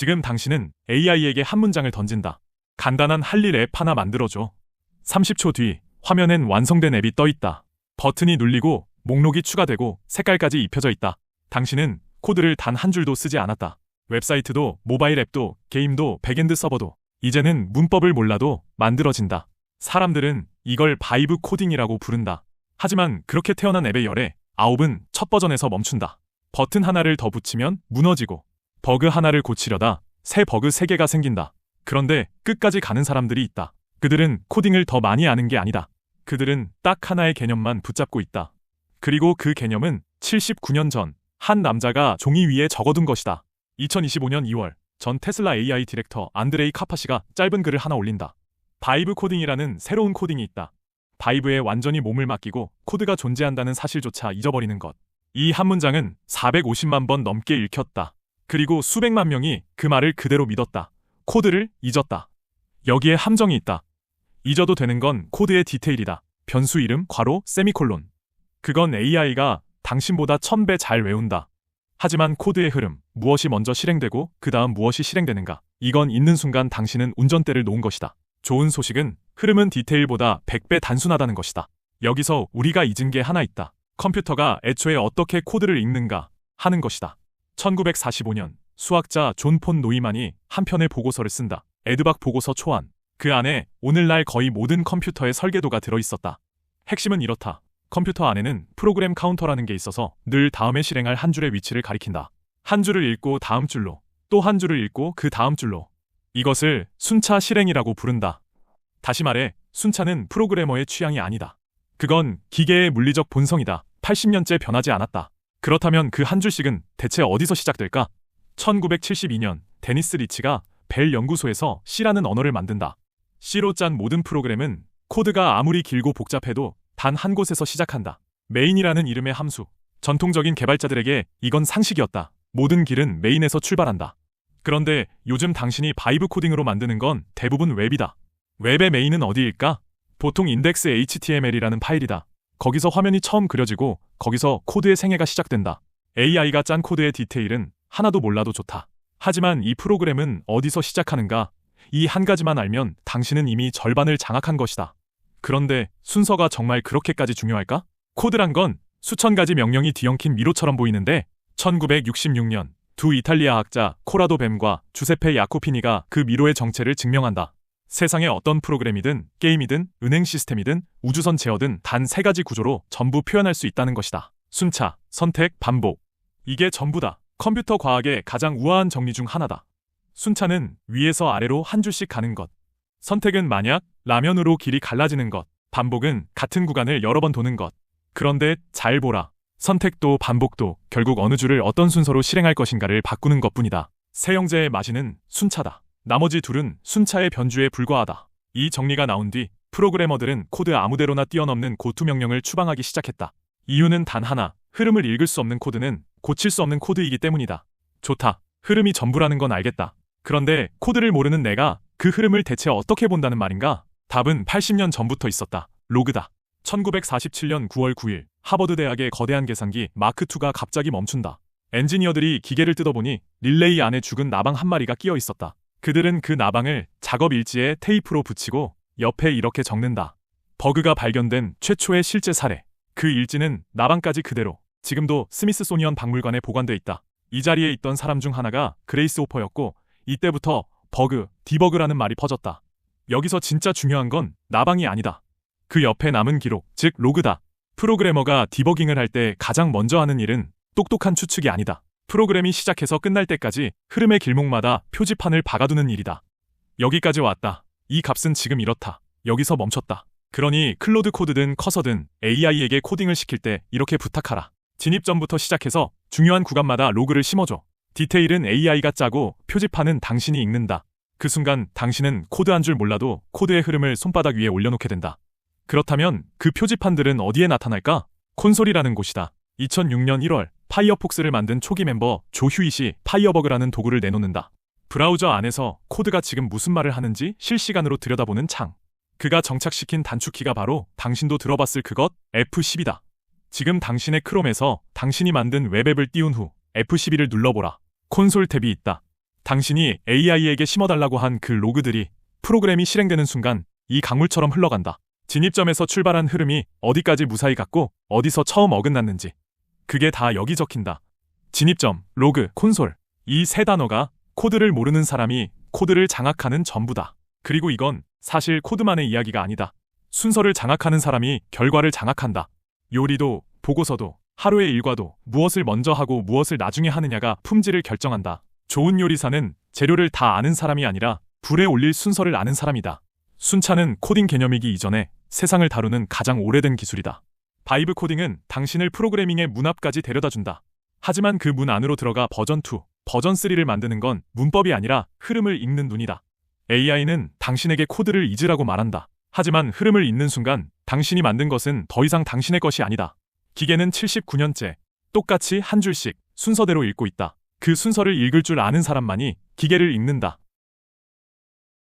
지금 당신은 AI에게 한 문장을 던진다. 간단한 할 일 앱 하나 만들어줘. 30초 뒤 화면엔 완성된 앱이 떠 있다. 버튼이 눌리고 목록이 추가되고 색깔까지 입혀져 있다. 당신은 코드를 단 한 줄도 쓰지 않았다. 웹사이트도 모바일 앱도 게임도 백엔드 서버도 이제는 문법을 몰라도 만들어진다. 사람들은 이걸 바이브 코딩이라고 부른다. 하지만 그렇게 태어난 앱의 열애, 아홉은 첫 버전에서 멈춘다. 버튼 하나를 더 붙이면 무너지고 버그 하나를 고치려다 새 버그 3개가 생긴다. 그런데 끝까지 가는 사람들이 있다. 그들은 코딩을 더 많이 아는 게 아니다. 그들은 딱 하나의 개념만 붙잡고 있다. 그리고 그 개념은 79년 전 한 남자가 종이 위에 적어둔 것이다. 2025년 2월 전 테슬라 AI 디렉터 안드레이 카파시가 짧은 글을 하나 올린다. 바이브 코딩이라는 새로운 코딩이 있다. 바이브에 완전히 몸을 맡기고 코드가 존재한다는 사실조차 잊어버리는 것. 이 한 문장은 450만 번 넘게 읽혔다. 그리고 수백만 명이 그 말을 그대로 믿었다. 코드를 잊었다. 여기에 함정이 있다. 잊어도 되는 건 코드의 디테일이다. 변수 이름, 괄호, 세미콜론. 그건 AI가 당신보다 1000배 잘 외운다. 하지만 코드의 흐름, 무엇이 먼저 실행되고 그 다음 무엇이 실행되는가. 이건 읽는 순간 당신은 운전대를 놓은 것이다. 좋은 소식은 흐름은 디테일보다 100배 단순하다는 것이다. 여기서 우리가 잊은 게 하나 있다. 컴퓨터가 애초에 어떻게 코드를 읽는가 하는 것이다. 1945년 수학자 존 폰 노이만이 한 편의 보고서를 쓴다. 에드박 보고서 초안. 그 안에 오늘날 거의 모든 컴퓨터의 설계도가 들어있었다. 핵심은 이렇다. 컴퓨터 안에는 프로그램 카운터라는 게 있어서 늘 다음에 실행할 한 줄의 위치를 가리킨다. 한 줄을 읽고 다음 줄로, 또 한 줄을 읽고 그 다음 줄로. 이것을 순차 실행이라고 부른다. 다시 말해, 순차는 프로그래머의 취향이 아니다. 그건 기계의 물리적 본성이다. 80년째 변하지 않았다. 그렇다면 그 한 줄씩은 대체 어디서 시작될까? 1972년 데니스 리치가 벨 연구소에서 C라는 언어를 만든다. C로 짠 모든 프로그램은 코드가 아무리 길고 복잡해도 단 한 곳에서 시작한다. 메인이라는 이름의 함수. 전통적인 개발자들에게 이건 상식이었다. 모든 길은 메인에서 출발한다. 그런데 요즘 당신이 바이브 코딩으로 만드는 건 대부분 웹이다. 웹의 메인은 어디일까? 보통 인덱스 HTML이라는 파일이다. 거기서 화면이 처음 그려지고 거기서 코드의 생애가 시작된다. AI가 짠 코드의 디테일은 하나도 몰라도 좋다. 하지만 이 프로그램은 어디서 시작하는가? 이 한 가지만 알면 당신은 이미 절반을 장악한 것이다. 그런데 순서가 정말 그렇게까지 중요할까? 코드란 건 수천 가지 명령이 뒤엉킨 미로처럼 보이는데 1966년 두 이탈리아 학자 코라도 뱀과 주세페 야코피니가 그 미로의 정체를 증명한다. 세상의 어떤 프로그램이든 게임이든 은행 시스템이든 우주선 제어든 단 3가지 구조로 전부 표현할 수 있다는 것이다. 순차, 선택, 반복. 이게 전부다. 컴퓨터 과학의 가장 우아한 정리 중 하나다. 순차는 위에서 아래로 한 줄씩 가는 것. 선택은 만약 라면으로 길이 갈라지는 것. 반복은 같은 구간을 여러 번 도는 것. 그런데 잘 보라. 선택도 반복도 결국 어느 줄을 어떤 순서로 실행할 것인가를 바꾸는 것뿐이다. 세 형제의 마시는 순차다. 나머지 둘은 순차의 변주에 불과하다. 이 정리가 나온 뒤 프로그래머들은 코드 아무데로나 뛰어넘는 고투 명령을 추방하기 시작했다. 이유는 단 하나. 흐름을 읽을 수 없는 코드는 고칠 수 없는 코드이기 때문이다. 좋다. 흐름이 전부라는 건 알겠다. 그런데 코드를 모르는 내가 그 흐름을 대체 어떻게 본다는 말인가? 답은 80년 전부터 있었다. 로그다. 1947년 9월 9일 하버드 대학의 거대한 계산기 마크2가 갑자기 멈춘다. 엔지니어들이 기계를 뜯어보니 릴레이 안에 죽은 나방 한 마리가 끼어 있었다. 그들은 그 나방을 작업 일지에 테이프로 붙이고 옆에 이렇게 적는다. 버그가 발견된 최초의 실제 사례. 그 일지는 나방까지 그대로 지금도 스미스소니언 박물관에 보관돼 있다. 이 자리에 있던 사람 중 하나가 그레이스 호퍼였고 이때부터 버그, 디버그라는 말이 퍼졌다. 여기서 진짜 중요한 건 나방이 아니다. 그 옆에 남은 기록, 즉 로그다. 프로그래머가 디버깅을 할 때 가장 먼저 하는 일은 똑똑한 추측이 아니다. 프로그램이 시작해서 끝날 때까지 흐름의 길목마다 표지판을 박아두는 일이다. 여기까지 왔다. 이 값은 지금 이렇다. 여기서 멈췄다. 그러니 클로드 코드든 커서든 AI에게 코딩을 시킬 때 이렇게 부탁하라. 진입 전부터 시작해서 중요한 구간마다 로그를 심어줘. 디테일은 AI가 짜고 표지판은 당신이 읽는다. 그 순간 당신은 코드 한 줄 몰라도 코드의 흐름을 손바닥 위에 올려놓게 된다. 그렇다면 그 표지판들은 어디에 나타날까? 콘솔이라는 곳이다. 2006년 1월 파이어폭스를 만든 초기 멤버 조 휴잇이 파이어버그라는 도구를 내놓는다. 브라우저 안에서 코드가 지금 무슨 말을 하는지 실시간으로 들여다보는 창. 그가 정착시킨 단축키가 바로 당신도 들어봤을 그것 F12다. 지금 당신의 크롬에서 당신이 만든 웹앱을 띄운 후 F12를 눌러보라. 콘솔 탭이 있다. 당신이 AI에게 심어달라고 한 그 로그들이 프로그램이 실행되는 순간 이 강물처럼 흘러간다. 진입점에서 출발한 흐름이 어디까지 무사히 갔고 어디서 처음 어긋났는지 그게 다 여기 적힌다. 진입점, 로그, 콘솔 이 세 단어가 코드를 모르는 사람이 코드를 장악하는 전부다. 그리고 이건 사실 코드만의 이야기가 아니다. 순서를 장악하는 사람이 결과를 장악한다. 요리도 보고서도 하루의 일과도 무엇을 먼저 하고 무엇을 나중에 하느냐가 품질을 결정한다. 좋은 요리사는 재료를 다 아는 사람이 아니라 불에 올릴 순서를 아는 사람이다. 순차는 코딩 개념이기 이전에 세상을 다루는 가장 오래된 기술이다. 바이브 코딩은 당신을 프로그래밍의 문 앞까지 데려다준다. 하지만 그 문 안으로 들어가 버전 2, 버전 3를 만드는 건 문법이 아니라 흐름을 읽는 눈이다. AI는 당신에게 코드를 잊으라고 말한다. 하지만 흐름을 읽는 순간 당신이 만든 것은 더 이상 당신의 것이 아니다. 기계는 79년째 똑같이 한 줄씩 순서대로 읽고 있다. 그 순서를 읽을 줄 아는 사람만이 기계를 읽는다.